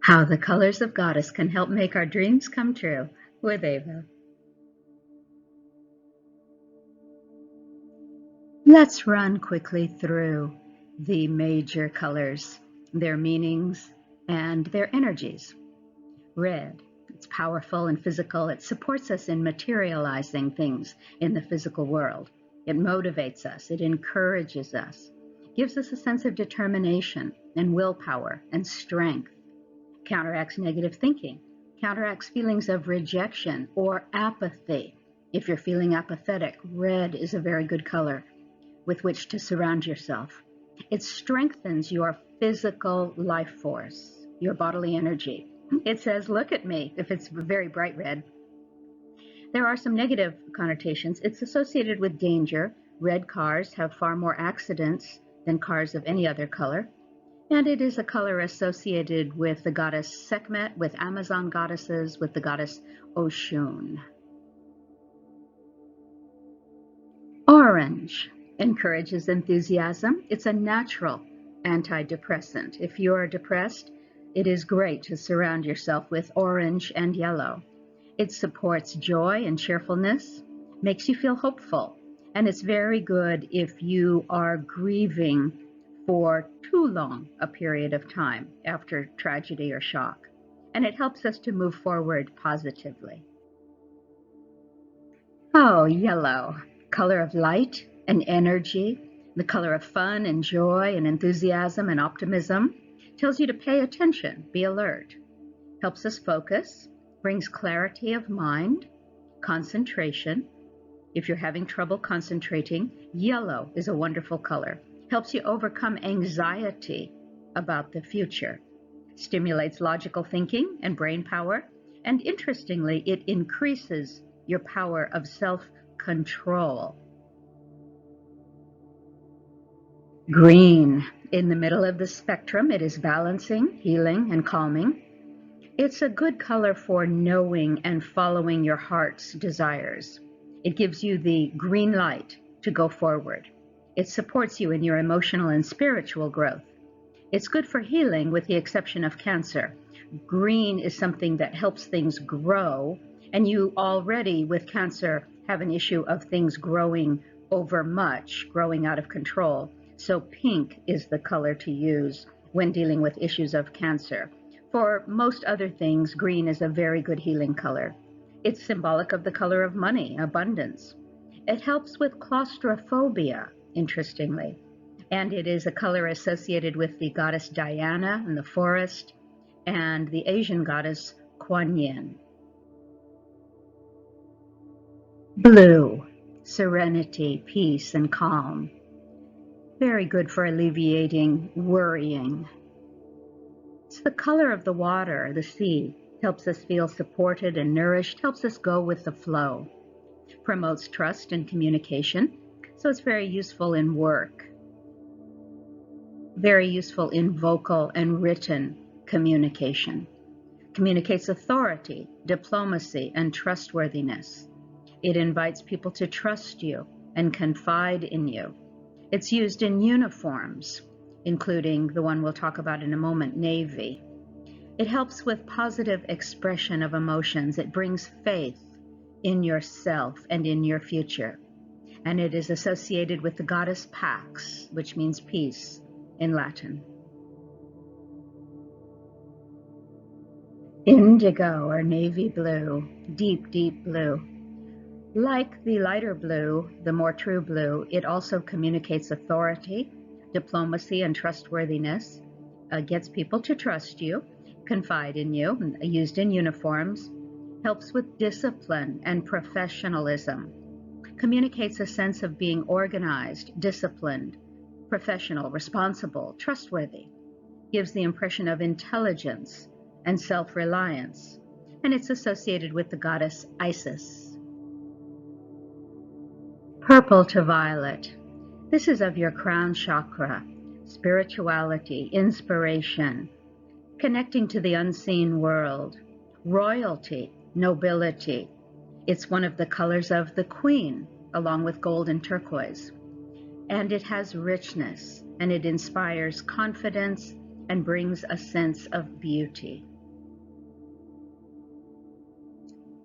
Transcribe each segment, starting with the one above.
How the colors of Goddess can help make our dreams come true with Ava. Let's run quickly through the major colors, their meanings, and their energies. Red, it's powerful and physical. It supports us in materializing things in the physical world. It motivates us. It encourages us. Gives us a sense of determination and willpower and strength. Counteracts negative thinking. Counteracts feelings of rejection or apathy. If you're feeling apathetic, red is a very good color with which to surround yourself. It strengthens your physical life force, your bodily energy. It says, look at me, if it's very bright red. There are some negative connotations. It's associated with danger. Red cars have far more accidents than cars of any other color. And it is a color associated with the goddess Sekhmet, with Amazon goddesses, with the goddess Oshun. Orange encourages enthusiasm. It's a natural antidepressant. If you are depressed, it is great to surround yourself with orange and yellow. It supports joy and cheerfulness, makes you feel hopeful, and it's very good if you are grieving for too long a period of time after tragedy or shock. And it helps us to move forward positively. Oh, yellow, color of light and energy, the color of fun and joy and enthusiasm and optimism, tells you to pay attention, be alert, helps us focus, brings clarity of mind, concentration. If you're having trouble concentrating, yellow is a wonderful color. Helps you overcome anxiety about the future, stimulates logical thinking and brain power, and interestingly, it increases your power of self-control. Green, in the middle of the spectrum, it is balancing, healing, and calming. It's a good color for knowing and following your heart's desires. It gives you the green light to go forward. It supports you in your emotional and spiritual growth. It's good for healing with the exception of cancer. Green is something that helps things grow, and you already with cancer have an issue of things growing over much, growing out of control. So pink is the color to use when dealing with issues of cancer. For most other things, green is a very good healing color. It's symbolic of the color of money, abundance. It helps with claustrophobia, interestingly, and it is a color associated with the goddess Diana in the forest and the Asian goddess Kuan Yin. Blue, serenity, peace, and calm. Very good for alleviating worrying. It's the color of the water, the sea. Helps us feel supported and nourished, helps us go with the flow. Promotes trust and communication, so it's very useful in work. Very useful in vocal and written communication. Communicates authority, diplomacy, and trustworthiness. It invites people to trust you and confide in you. It's used in uniforms, including the one we'll talk about in a moment, Navy. It helps with positive expression of emotions. It brings faith in yourself and in your future. And it is associated with the goddess Pax, which means peace in Latin. Indigo or navy blue, deep, deep blue. Like the lighter blue, the more true blue, it also communicates authority, diplomacy, and trustworthiness, gets people to trust you, confide in you, used in uniforms, helps with discipline and professionalism, communicates a sense of being organized, disciplined, professional, responsible, trustworthy, gives the impression of intelligence and self-reliance, and it's associated with the goddess Isis. Purple to violet. This is of your crown chakra, spirituality, inspiration, connecting to the unseen world, royalty, nobility. It's one of the colors of the queen, along with gold and turquoise. And it has richness, and it inspires confidence and brings a sense of beauty.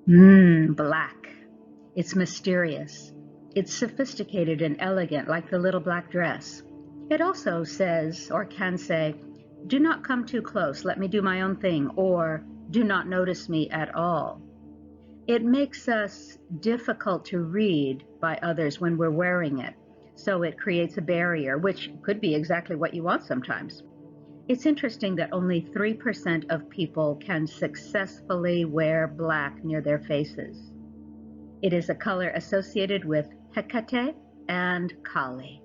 Black. It's mysterious. It's sophisticated and elegant, like the little black dress. It also says, or can say, do not come too close, let me do my own thing, or do not notice me at all. It makes us difficult to read by others when we're wearing it, so it creates a barrier, which could be exactly what you want sometimes. It's interesting that only 3% of people can successfully wear black near their faces. It is a color associated with Hecate and Kali.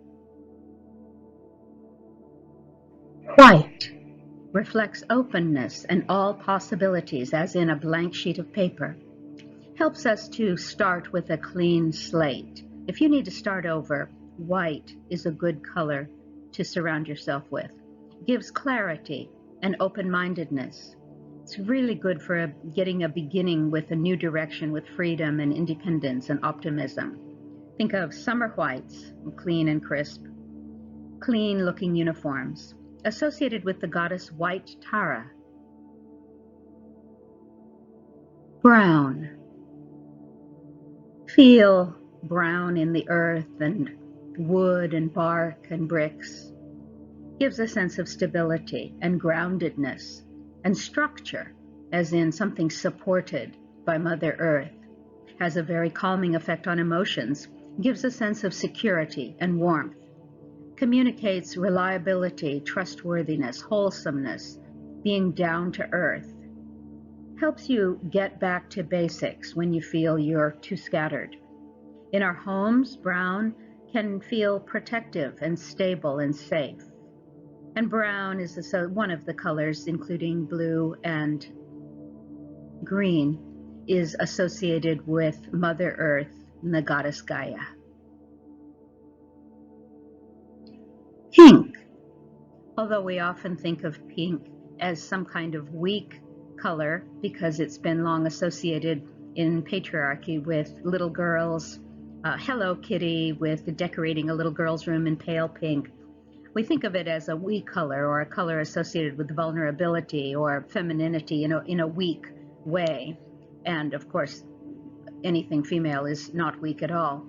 White reflects openness and all possibilities, as in a blank sheet of paper. Helps us to start with a clean slate. If you need to start over, white is a good color to surround yourself with. Gives clarity and open-mindedness. It's really good for getting a beginning with a new direction, with freedom and independence and optimism. Think of summer whites, clean and crisp, clean-looking uniforms, associated with the goddess White Tara. Brown. Feel brown in the earth and wood and bark and bricks. Gives a sense of stability and groundedness and structure, as in something supported by Mother Earth. Has a very calming effect on emotions. Gives a sense of security and warmth. Communicates reliability, trustworthiness, wholesomeness, being down to earth. Helps you get back to basics when you feel you're too scattered. In our homes, brown can feel protective and stable and safe. And brown is one of the colors, including blue and green, is associated with Mother Earth and the goddess Gaia. Pink. Although we often think of pink as some kind of weak color because it's been long associated in patriarchy with little girls, Hello Kitty with decorating a little girl's room in pale pink. We think of it as a weak color, or a color associated with vulnerability or femininity in a weak way. And of course, anything female is not weak at all.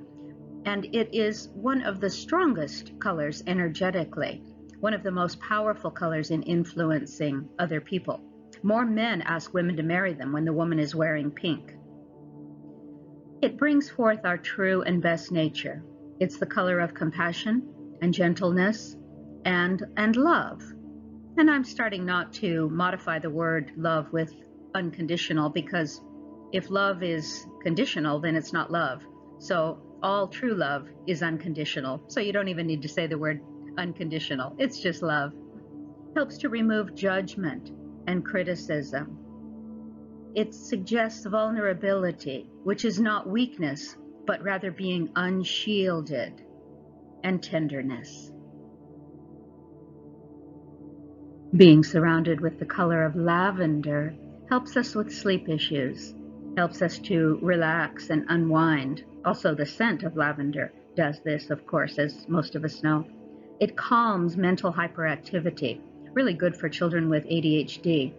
And it is one of the strongest colors energetically, one of the most powerful colors in influencing other people. More men ask women to marry them when the woman is wearing pink. It brings forth our true and best nature. It's the color of compassion and gentleness and love. And I'm starting not to modify the word love with unconditional, because if love is conditional, then it's not love. So all true love is unconditional. So you don't even need to say the word unconditional. It's just love. Helps to remove judgment and criticism. It suggests vulnerability, which is not weakness, but rather being unshielded, and tenderness. Being surrounded with the color of lavender helps us with sleep issues, helps us to relax and unwind. Also, the scent of lavender does this, of course, as most of us know. It calms mental hyperactivity, really good for children with ADHD.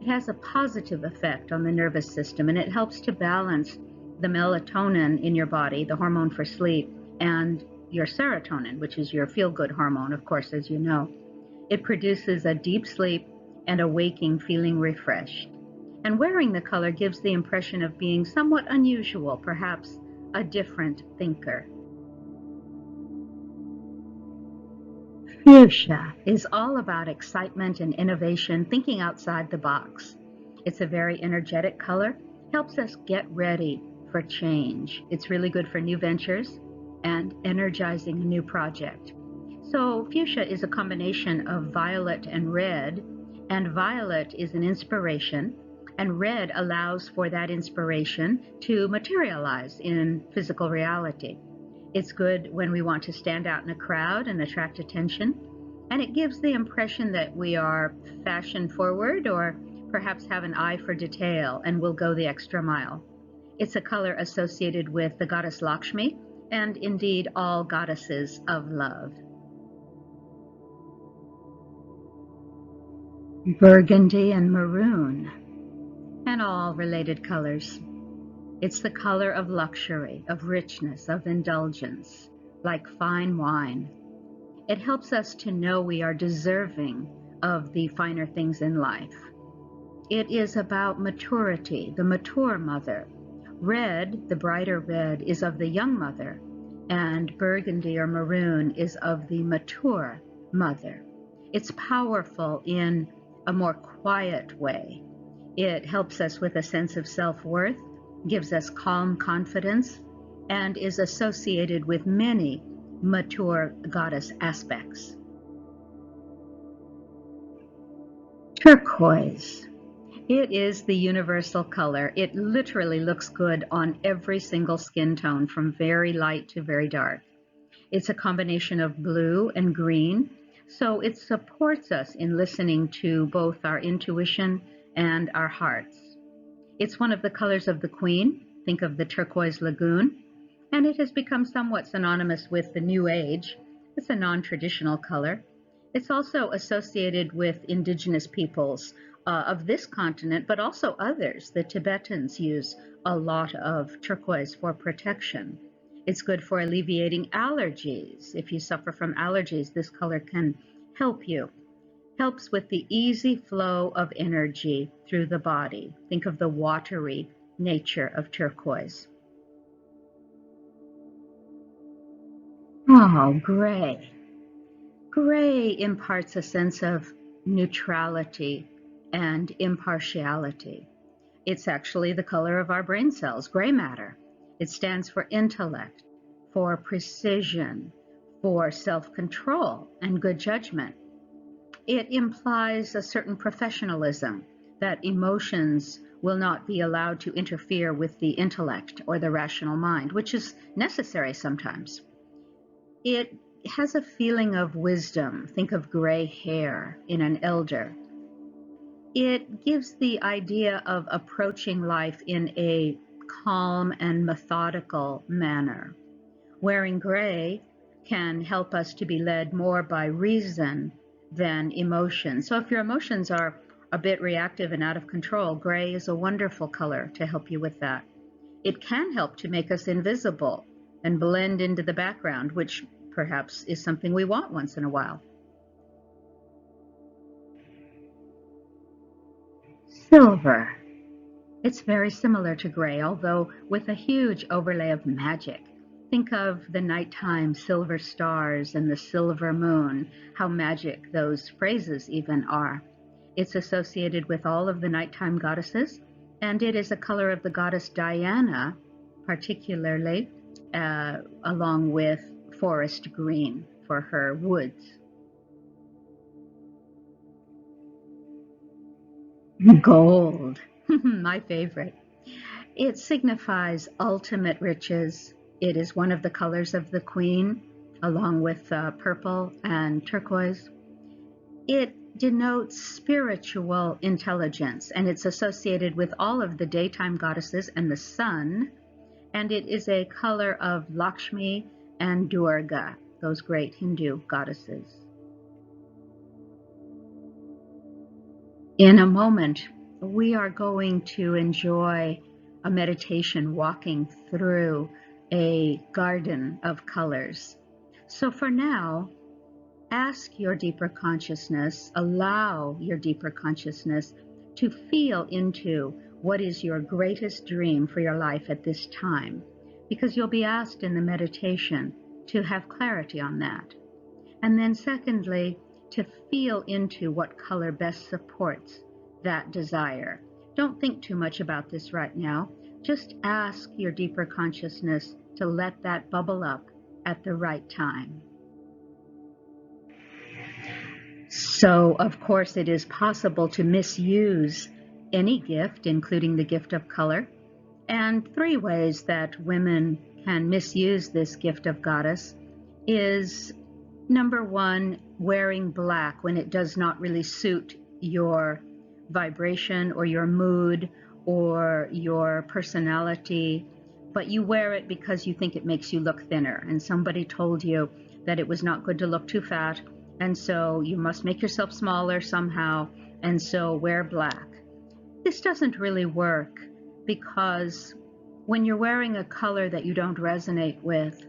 It has a positive effect on the nervous system, and it helps to balance the melatonin in your body, the hormone for sleep, and your serotonin, which is your feel-good hormone, of course, as you know. It produces a deep sleep and a waking feeling refreshed. And wearing the color gives the impression of being somewhat unusual, perhaps a different thinker. Fuchsia is all about excitement and innovation, thinking outside the box. It's a very energetic color, helps us get ready for change. It's really good for new ventures and energizing a new project. So fuchsia is a combination of violet and red, and violet is an inspiration, and red allows for that inspiration to materialize in physical reality. It's good when we want to stand out in a crowd and attract attention, and it gives the impression that we are fashion forward or perhaps have an eye for detail and will go the extra mile. It's a color associated with the goddess Lakshmi and indeed all goddesses of love. Burgundy and maroon, and all related colors. It's the color of luxury, of richness, of indulgence, like fine wine. It helps us to know we are deserving of the finer things in life. It is about maturity, the mature mother. Red, the brighter red, is of the young mother, and burgundy or maroon is of the mature mother. It's powerful in a more quiet way. It helps us with a sense of self-worth, gives us calm confidence, and is associated with many mature goddess aspects. Turquoise. It is the universal color. It literally looks good on every single skin tone, from very light to very dark. It's a combination of blue and green, so it supports us in listening to both our intuition and our hearts. It's one of the colors of the Queen. Think of the turquoise lagoon. And it has become somewhat synonymous with the New Age. It's a non-traditional color. It's also associated with indigenous peoples of this continent, but also others. The Tibetans use a lot of turquoise for protection. It's good for alleviating allergies. If you suffer from allergies, this color can help you. Helps with the easy flow of energy through the body. Think of the watery nature of turquoise. Oh, gray. Gray imparts a sense of neutrality and impartiality. It's actually the color of our brain cells, gray matter. It stands for intellect, for precision, for self-control and good judgment. It implies a certain professionalism, that emotions will not be allowed to interfere with the intellect or the rational mind, which is necessary sometimes. It has a feeling of wisdom. Think of gray hair in an elder. It gives the idea of approaching life in a calm and methodical manner. Wearing gray can help us to be led more by reason than emotion. So if your emotions are a bit reactive and out of control, gray is a wonderful color to help you with that. It can help to make us invisible and blend into the background, which perhaps is something we want once in a while. Silver. It's very similar to gray, although with a huge overlay of magic. Think of the nighttime silver stars and the silver moon, how magic those phrases even are. It's associated with all of the nighttime goddesses, and it is a color of the goddess Diana, particularly along with forest green for her woods. Gold, my favorite. It signifies ultimate riches. It is one of the colors of the Queen, along with purple and turquoise. It denotes spiritual intelligence, and it's associated with all of the daytime goddesses and the sun, and it is a color of Lakshmi and Durga, those great Hindu goddesses. In a moment, we are going to enjoy a meditation walking through a garden of colors. So for now, ask your deeper consciousness, allow your deeper consciousness to feel into what is your greatest dream for your life at this time, because you'll be asked in the meditation to have clarity on that. And then secondly, to feel into what color best supports that desire. Don't think too much about this right now. Just ask your deeper consciousness to let that bubble up at the right time. So, of course, it is possible to misuse any gift, including the gift of color. And 3 ways that women can misuse this gift of goddess is, number 1, wearing black when it does not really suit your vibration or your mood or your personality, but you wear it because you think it makes you look thinner, and somebody told you that it was not good to look too fat, and so you must make yourself smaller somehow, and so wear black. This doesn't really work, because When you're wearing a color that you don't resonate with,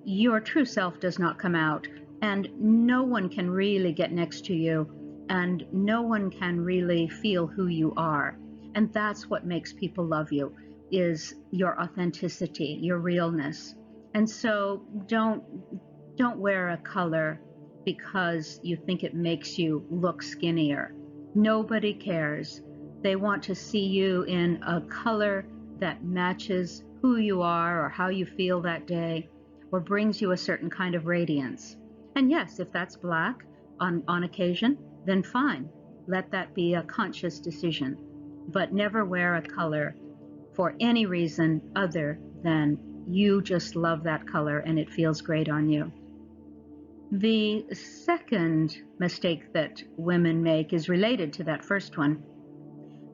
your true self does not come out, and no one can really get next to you, and no one can really feel who you are. And that's what makes people love you, is your authenticity, your realness. And so don't wear a color because you think it makes you look skinnier. Nobody cares. They want to see you in a color that matches who you are or how you feel that day, or brings you a certain kind of radiance. And yes, if that's black on occasion, then fine. Let that be a conscious decision. But never wear a color for any reason other than you just love that color and it feels great on you. The second mistake that women make is related to that first one,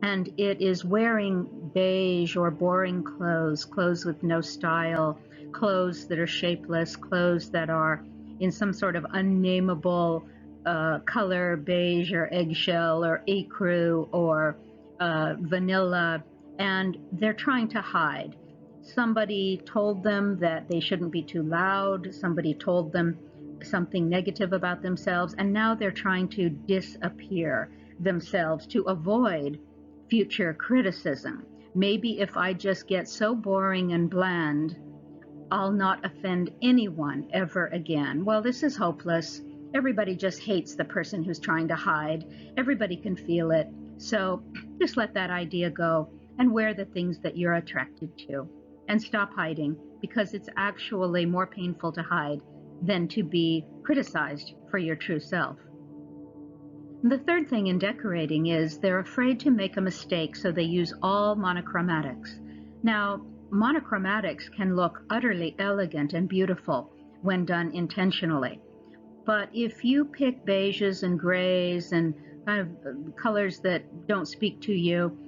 and it is wearing beige or boring clothes, clothes with no style, clothes that are shapeless, clothes that are in some sort of unnameable color, beige or eggshell or ecru or vanilla, and they're trying to hide. Somebody told them that they shouldn't be too loud. Somebody told them something negative about themselves, and now they're trying to disappear themselves to avoid future criticism. Maybe if I just get so boring and bland, I'll not offend anyone ever again. Well, this is hopeless. Everybody just hates the person who's trying to hide. Everybody can feel it. So just let that idea go and wear the things that you're attracted to. And stop hiding, because it's actually more painful to hide than to be criticized for your true self. The third thing in decorating is they're afraid to make a mistake, so they use all monochromatics. Now, monochromatics can look utterly elegant and beautiful when done intentionally. But if you pick beiges and grays and kind of colors that don't speak to you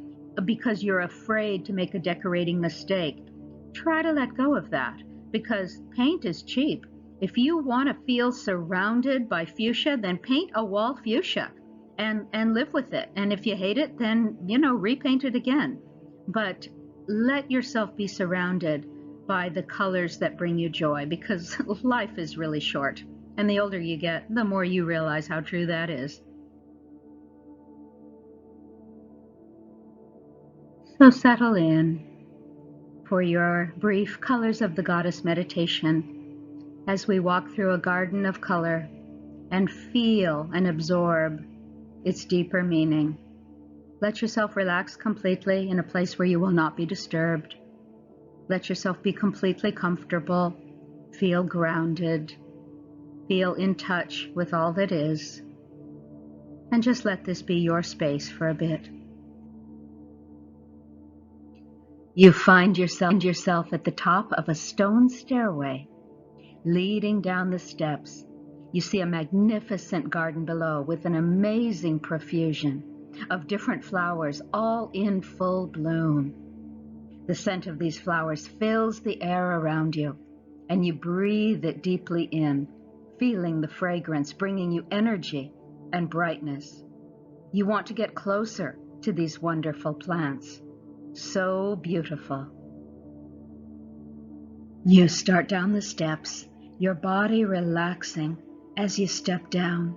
because you're afraid to make a decorating mistake, try to let go of that, because paint is cheap. If you want to feel surrounded by fuchsia, then paint a wall fuchsia and live with it. And if you hate it, then, repaint it again. But let yourself be surrounded by the colors that bring you joy, because life is really short. And the older you get, the more you realize how true that is. So settle in for your brief Colors of the Goddess meditation as we walk through a garden of color and feel and absorb its deeper meaning. Let yourself relax completely in a place where you will not be disturbed. Let yourself be completely comfortable, feel grounded, feel in touch with all that is, and just let this be your space for a bit. You find yourself at the top of a stone stairway leading down the steps. You see a magnificent garden below with an amazing profusion of different flowers, all in full bloom. The scent of these flowers fills the air around you, and you breathe it deeply in, feeling the fragrance bringing you energy and brightness. You want to get closer to these wonderful plants. So beautiful. You start down the steps, your body relaxing as you step down,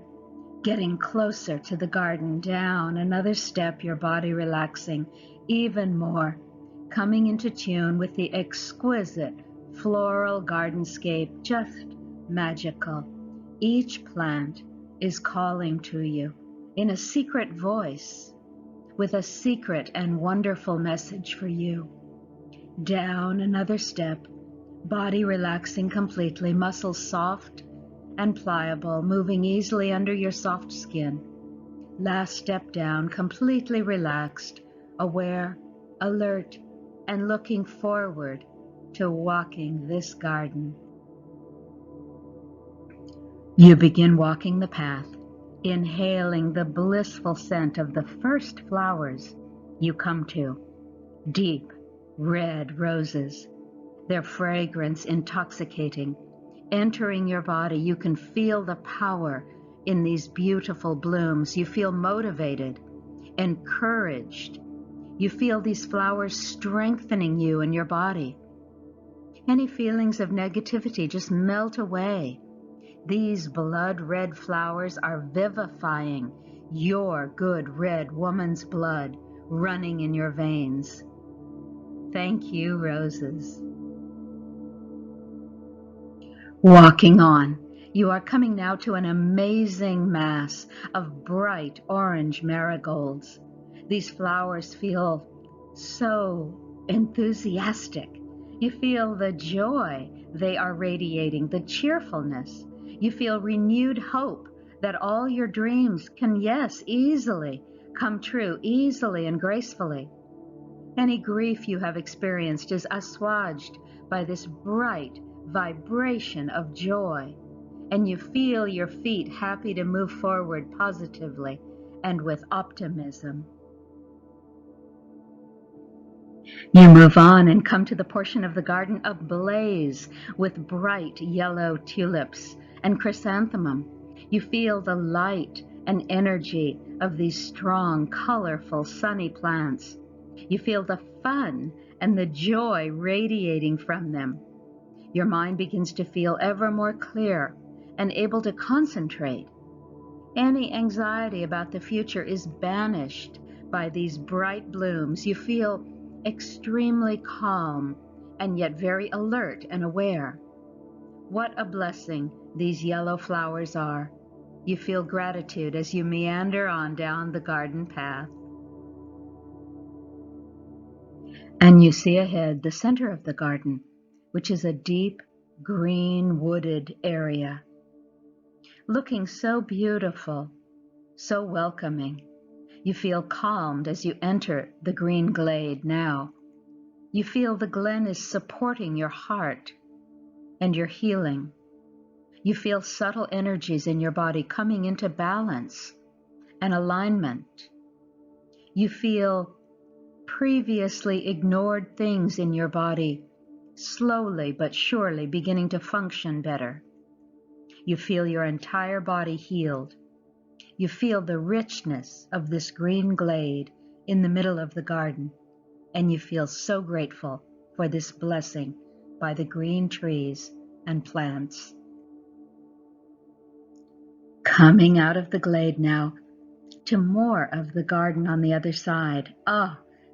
getting closer to the garden. Down another step, your body relaxing even more, coming into tune with the exquisite floral gardenscape, just magical. Each plant is calling to you in a secret voice, with a secret and wonderful message for you. Down another step, body relaxing completely, muscles soft and pliable, moving easily under your soft skin. Last step down, completely relaxed, aware, alert, and looking forward to walking this garden. You begin walking the path, inhaling the blissful scent of the first flowers you come to, deep red roses, their fragrance intoxicating. Entering your body, you can feel the power in these beautiful blooms. You feel motivated, encouraged. You feel these flowers strengthening you and your body. Any feelings of negativity just melt away. These blood red flowers are vivifying your good red woman's blood running in your veins. Thank you, roses. Walking on, you are coming now to an amazing mass of bright orange marigolds. These flowers feel so enthusiastic. You feel the joy they are radiating, the cheerfulness. You feel renewed hope that all your dreams can, yes, easily come true, easily and gracefully. Any grief you have experienced is assuaged by this bright vibration of joy, and you feel your feet happy to move forward positively and with optimism. You move on and come to the portion of the garden ablaze with bright yellow tulips and chrysanthemum. You feel the light and energy of these strong, colorful, sunny plants. You feel the fun and the joy radiating from them. Your mind begins to feel ever more clear and able to concentrate. Any anxiety about the future is banished by these bright blooms. You feel extremely calm and yet very alert and aware. What a blessing these yellow flowers are. You feel gratitude as you meander on down the garden path. And you see ahead the center of the garden, which is a deep green wooded area, looking so beautiful, so welcoming. You feel calmed as you enter the green glade now. You feel the glen is supporting your heart and your healing. You feel subtle energies in your body coming into balance and alignment. You feel previously ignored things in your body slowly but surely beginning to function better. You feel your entire body healed. You feel the richness of this green glade in the middle of the garden, and you feel so grateful for this blessing by the green trees and plants. Coming out of the glade now to more of the garden on the other side.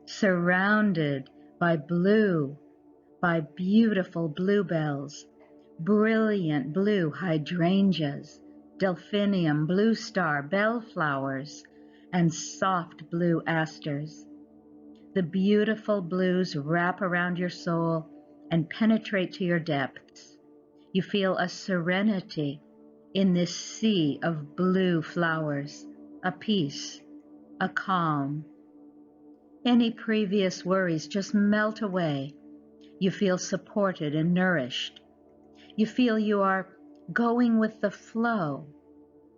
Surrounded by blue, by beautiful bluebells, brilliant blue hydrangeas, delphinium, blue star, bellflowers, and soft blue asters. The beautiful blues wrap around your soul and penetrate to your depths. You feel a serenity in this sea of blue flowers, a peace, a calm. Any previous worries just melt away. You feel supported and nourished. You feel you are going with the flow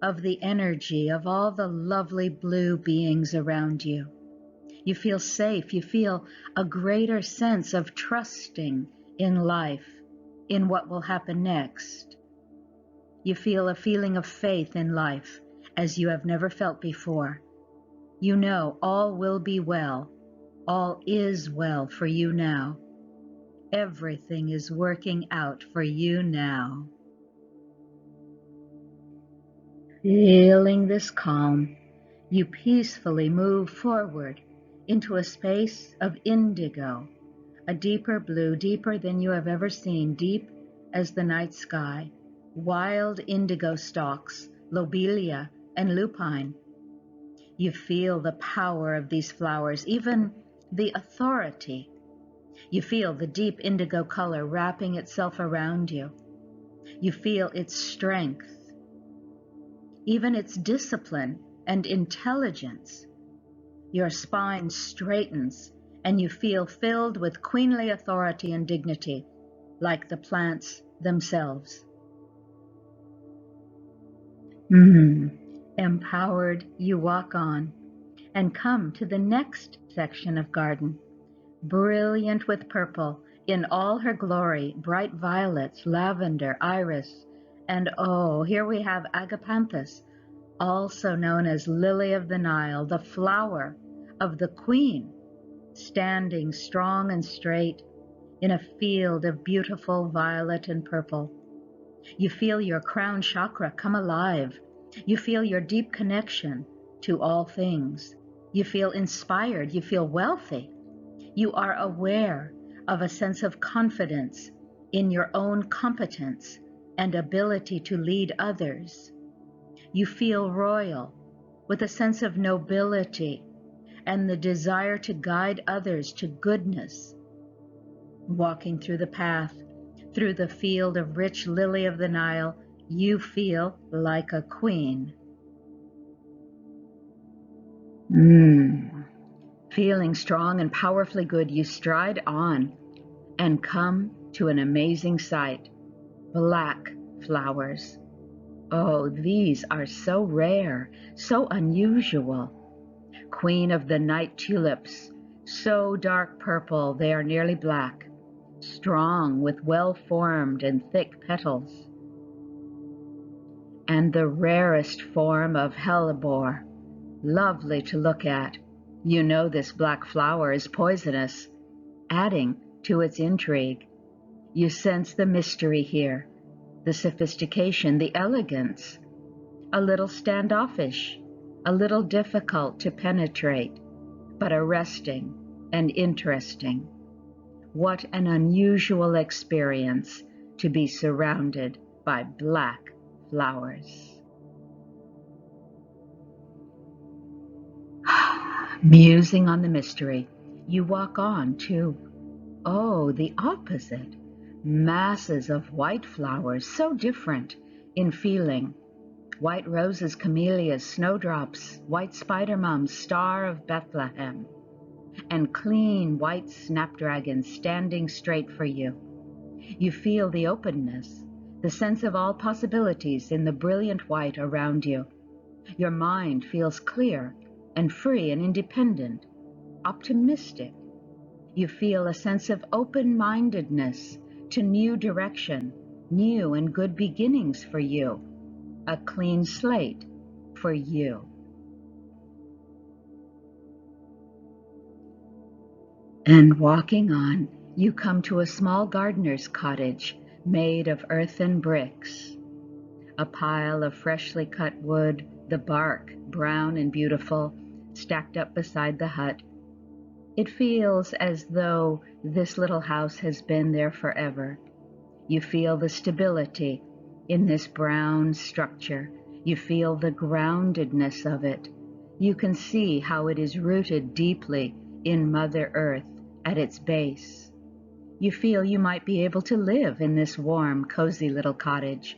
of the energy of all the lovely blue beings around you. You feel safe. You feel a greater sense of trusting in life, in what will happen next. You feel a feeling of faith in life as you have never felt before. You know all will be well. All is well for you now. Everything is working out for you now. Feeling this calm, you peacefully move forward into a space of indigo, a deeper blue, deeper than you have ever seen, deep as the night sky, wild indigo stalks, lobelia, and lupine. You feel the power of these flowers, even the authority. You feel the deep indigo color wrapping itself around you. You feel its strength, even its discipline and intelligence. Your spine straightens and you feel filled with queenly authority and dignity, like the plants themselves. Empowered, you walk on and come to the next section of garden, brilliant with purple in all her glory, bright violets, lavender, iris, and here we have agapanthus, also known as lily of the Nile, the flower of the queen. standing strong and straight in a field of beautiful violet and purple. You feel your crown chakra come alive. You feel your deep connection to all things. You feel inspired. You feel wealthy. You are aware of a sense of confidence in your own competence and ability to lead others. You feel royal, with a sense of nobility and the desire to guide others to goodness. Walking through the path, through the field of rich lily of the Nile, you feel like a queen. Feeling strong and powerfully good, you stride on and come to an amazing sight. Black flowers. Oh, these are so rare, so unusual. Queen of the night tulips, so dark purple they are nearly black, strong with well-formed and thick petals. And the rarest form of hellebore, lovely to look at. You know this black flower is poisonous, adding to its intrigue. You sense the mystery here, the sophistication, the elegance, a little standoffish, a little difficult to penetrate, but arresting and interesting. What an unusual experience to be surrounded by black flowers. Musing on the mystery, you walk on to, the opposite. Masses of white flowers, so different in feeling. White roses, camellias, snowdrops, white spider mums, star of Bethlehem, and clean white snapdragons standing straight for you. You feel the openness, the sense of all possibilities in the brilliant white around you. Your mind feels clear and free and independent, optimistic. You feel a sense of open-mindedness to new direction, new and good beginnings for you, a clean slate for you. And walking on, you come to a small gardener's cottage made of earthen bricks. A pile of freshly cut wood, the bark brown and beautiful, stacked up beside the hut. It feels as though this little house has been there forever. You feel the stability in this brown structure. You feel the groundedness of it. You can see how it is rooted deeply in Mother Earth at its base. You feel you might be able to live in this warm, cozy little cottage,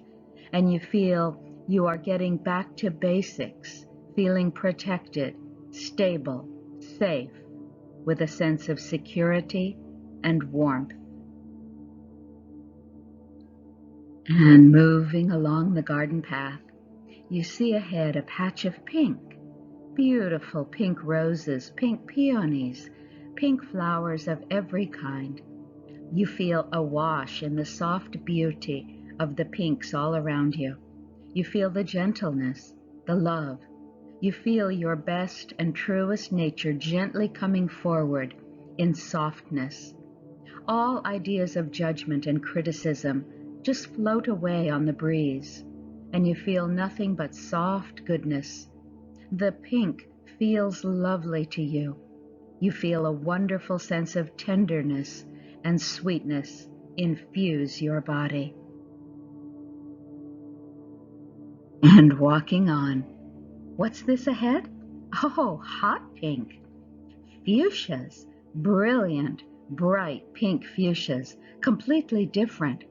and you feel you are getting back to basics, feeling protected, stable, safe, with a sense of security and warmth. And moving along the garden path, you see ahead a patch of pink, beautiful pink roses, pink peonies, pink flowers of every kind. You feel awash in the soft beauty of the pinks all around you. You feel the gentleness, the love. You feel your best and truest nature gently coming forward in softness. All ideas of judgment and criticism just float away on the breeze, and you feel nothing but soft goodness. The pink feels lovely to you. You feel a wonderful sense of tenderness and sweetness infuse your body. And walking on, what's this ahead? Oh, hot pink. Fuchsias, brilliant, bright pink fuchsias, completely different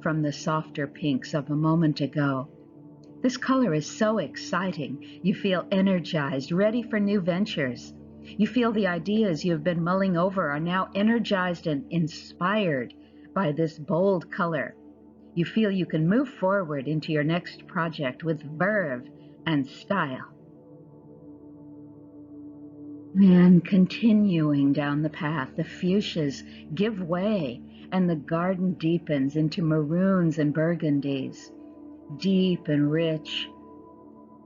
from the softer pinks of a moment ago. This color is so exciting. You feel energized, ready for new ventures. You feel the ideas you've been mulling over are now energized and inspired by this bold color. You feel you can move forward into your next project with verve and style. And continuing down the path, the fuchsias give way and the garden deepens into maroons and burgundies, deep and rich,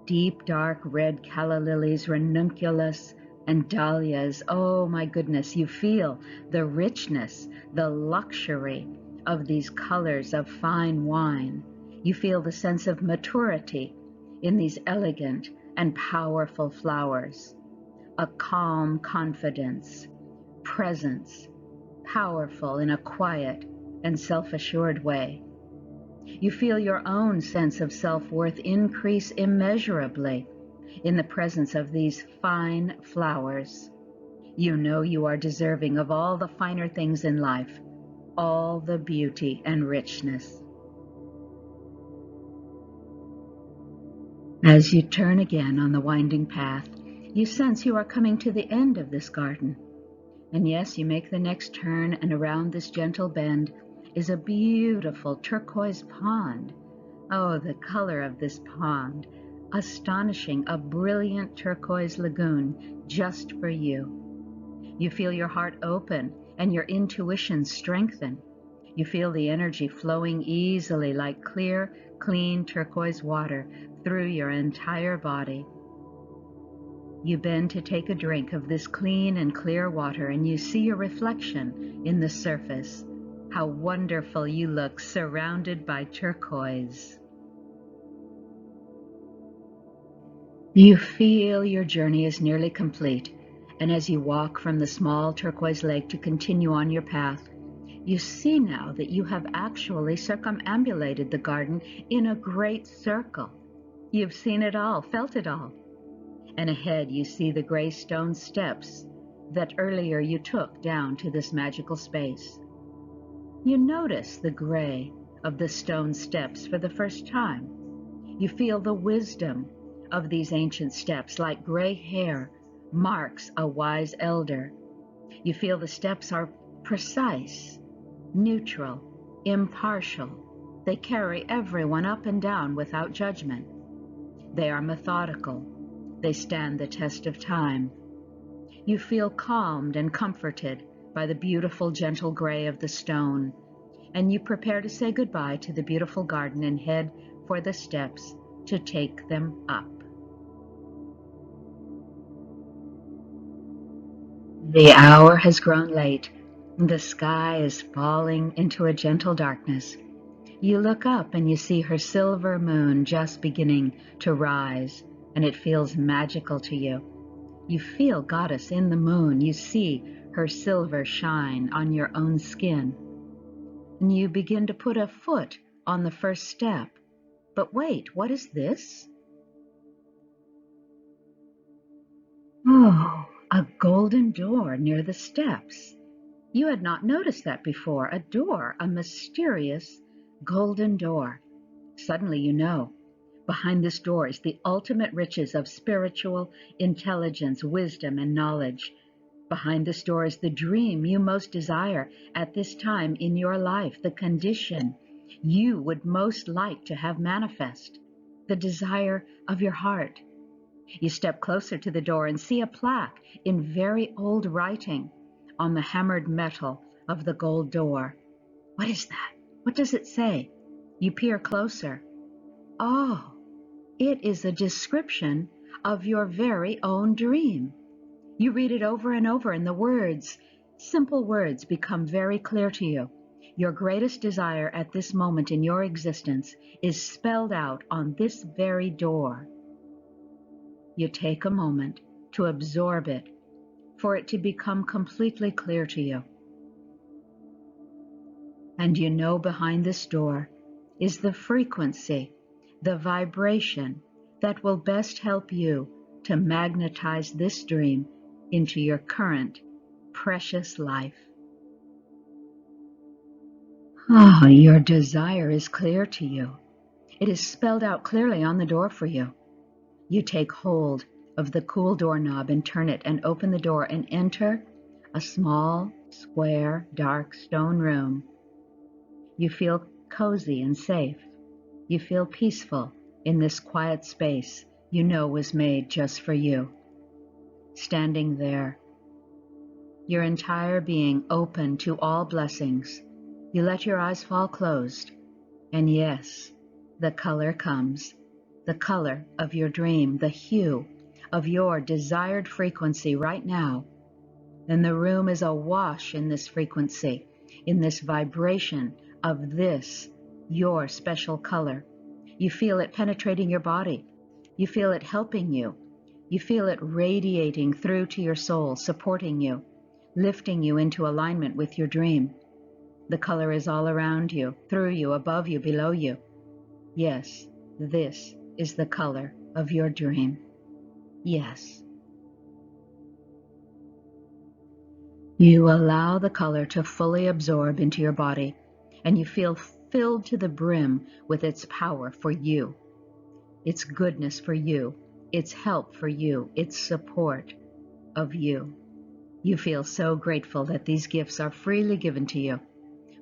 deep dark red calla lilies, ranunculus, and dahlias. Oh my goodness, you feel the richness, the luxury of these colors of fine wine. You feel the sense of maturity in these elegant and powerful flowers, a calm confidence, presence, powerful in a quiet and self-assured way. You feel your own sense of self-worth increase immeasurably in the presence of these fine flowers. You know you are deserving of all the finer things in life, all the beauty and richness. As you turn again on the winding path, you sense you are coming to the end of this garden. And yes, you make the next turn, and around this gentle bend is a beautiful turquoise pond. Oh, the color of this pond. Astonishing, a brilliant turquoise lagoon just for you. You feel your heart open and your intuition strengthen. You feel the energy flowing easily like clear, clean turquoise water through your entire body. You bend to take a drink of this clean and clear water, and you see your reflection in the surface. How wonderful you look, surrounded by turquoise. You feel your journey is nearly complete, and as you walk from the small turquoise lake to continue on your path, you see now that you have actually circumambulated the garden in a great circle. You've seen it all, felt it all. And ahead you see the gray stone steps that earlier you took down to this magical space. You notice the gray of the stone steps for the first time. You feel the wisdom of these ancient steps like gray hair marks a wise elder. You feel the steps are precise, neutral, impartial. They carry everyone up and down without judgment. They are methodical. They stand the test of time. You feel calmed and comforted by the beautiful, gentle gray of the stone, and you prepare to say goodbye to the beautiful garden and head for the steps to take them up. The hour has grown late. The sky is falling into a gentle darkness. You look up and you see her silver moon just beginning to rise, and it feels magical to you. You feel Goddess in the moon. You see her silver shine on your own skin. And you begin to put a foot on the first step. But wait, what is this? Oh, a golden door near the steps. You had not noticed that before. A door, a mysterious golden door. Suddenly you know. Behind this door is the ultimate riches of spiritual intelligence, wisdom, and knowledge. Behind this door is the dream you most desire at this time in your life, the condition you would most like to have manifest, the desire of your heart. You step closer to the door and see a plaque in very old writing on the hammered metal of the gold door. What is that? What does it say? You peer closer. Oh, it is a description of your very own dream. You read it over and over, and the words, simple words, become very clear to you. Your greatest desire at this moment in your existence is spelled out on this very door. You take a moment to absorb it, for it to become completely clear to you. And you know behind this door is the frequency, the vibration that will best help you to magnetize this dream into your current precious life. Ah, your desire is clear to you. It is spelled out clearly on the door for you. You take hold of the cool doorknob and turn it and open the door and enter a small, square, dark stone room. You feel cozy and safe. You feel peaceful in this quiet space you know was made just for you. Standing there, your entire being open to all blessings, you let your eyes fall closed, and yes, the color comes, the color of your dream, the hue of your desired frequency right now, then the room is awash in this frequency, in this vibration of this, your special color. You feel it penetrating your body. You feel it helping you. You feel it radiating through to your soul, supporting you, lifting you into alignment with your dream. The color is all around you, through you, above you, below you. Yes, this is the color of your dream. Yes. You allow the color to fully absorb into your body, and you feel filled to the brim with its power for you, its goodness for you, its help for you, its support of you. You feel so grateful that these gifts are freely given to you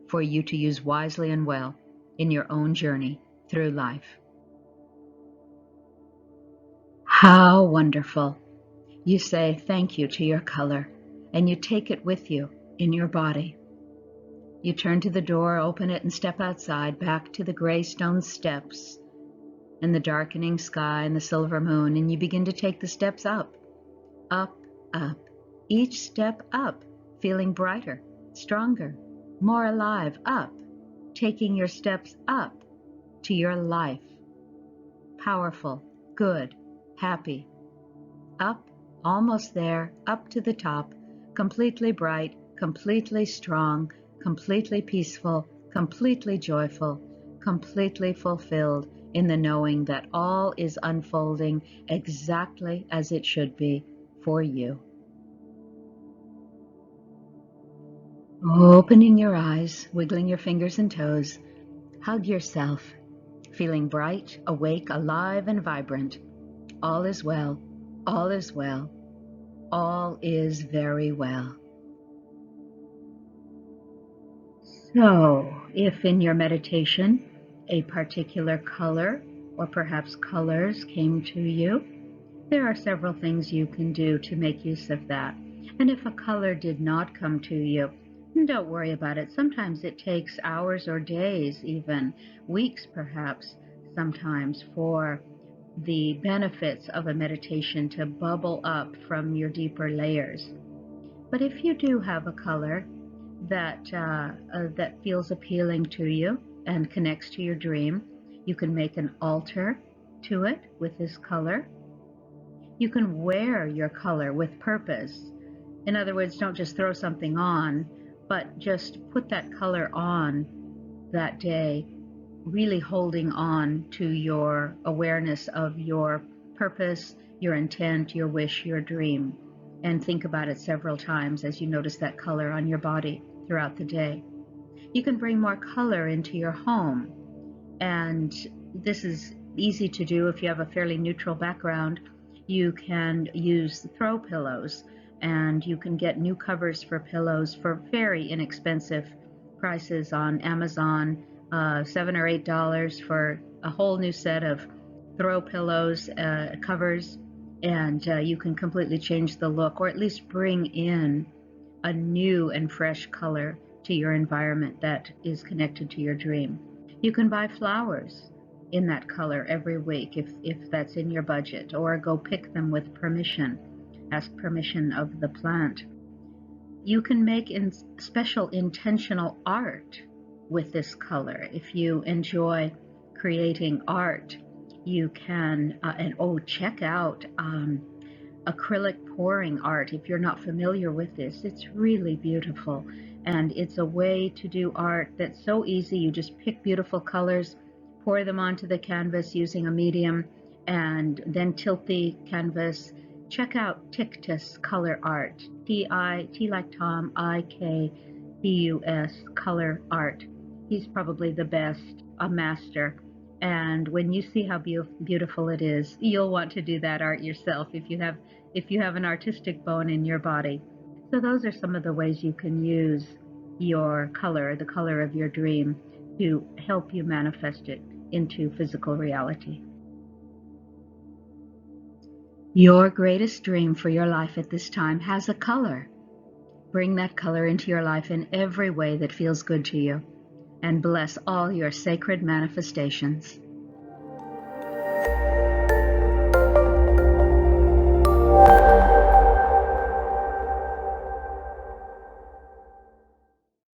for you to use wisely and well in your own journey through life. How wonderful. You say thank you to your color, and you take it with you in your body. You turn to the door, open it, and step outside, back to the gray stone steps and the darkening sky and the silver moon, and you begin to take the steps up, up, up, each step up, feeling brighter, stronger, more alive, up, taking your steps up to your life. Powerful, good, happy, up, almost there, up to the top, completely bright, completely strong, completely peaceful, completely joyful, completely fulfilled in the knowing that all is unfolding exactly as it should be for you. Opening your eyes, wiggling your fingers and toes, hug yourself, feeling bright, awake, alive, and vibrant. All is well, all is well, all is very well. So, if in your meditation a particular color or perhaps colors came to you, there are several things you can do to make use of that. And if a color did not come to you, don't worry about it. Sometimes it takes hours or days, even weeks perhaps, sometimes for the benefits of a meditation to bubble up from your deeper layers. But if you do have a color that feels appealing to you and connects to your dream, you can make an altar to it with this color. You can wear your color with purpose. In other words, don't just throw something on, but just put that color on that day, really holding on to your awareness of your purpose, your intent, your wish, your dream, and think about it several times as you notice that color on your body throughout the day. You can bring more color into your home, and this is easy to do if you have a fairly neutral background. You can use throw pillows, and you can get new covers for pillows for very inexpensive prices on Amazon, $7 or $8 for a whole new set of throw pillows, covers, and you can completely change the look, or at least bring in a new and fresh color to your environment that is connected to your dream. You can buy flowers in that color every week if that's in your budget, or go pick them with permission. Ask permission of the plant. You can make special intentional art with this color. If you enjoy creating art, you can, check out acrylic pouring art. If you're not familiar with this, it's really beautiful, and it's a way to do art that's so easy. You just pick beautiful colors, pour them onto the canvas using a medium, and then tilt the canvas. Check out Tictus Color Art, T like Tom, IKTUS Color Art. He's probably the best, a master. And when you see how beautiful it is, you'll want to do that art yourself if you have an artistic bone in your body. So those are some of the ways you can use your color, the color of your dream, to help you manifest it into physical reality. Your greatest dream for your life at this time has a color. Bring that color into your life in every way that feels good to you, and bless all your sacred manifestations.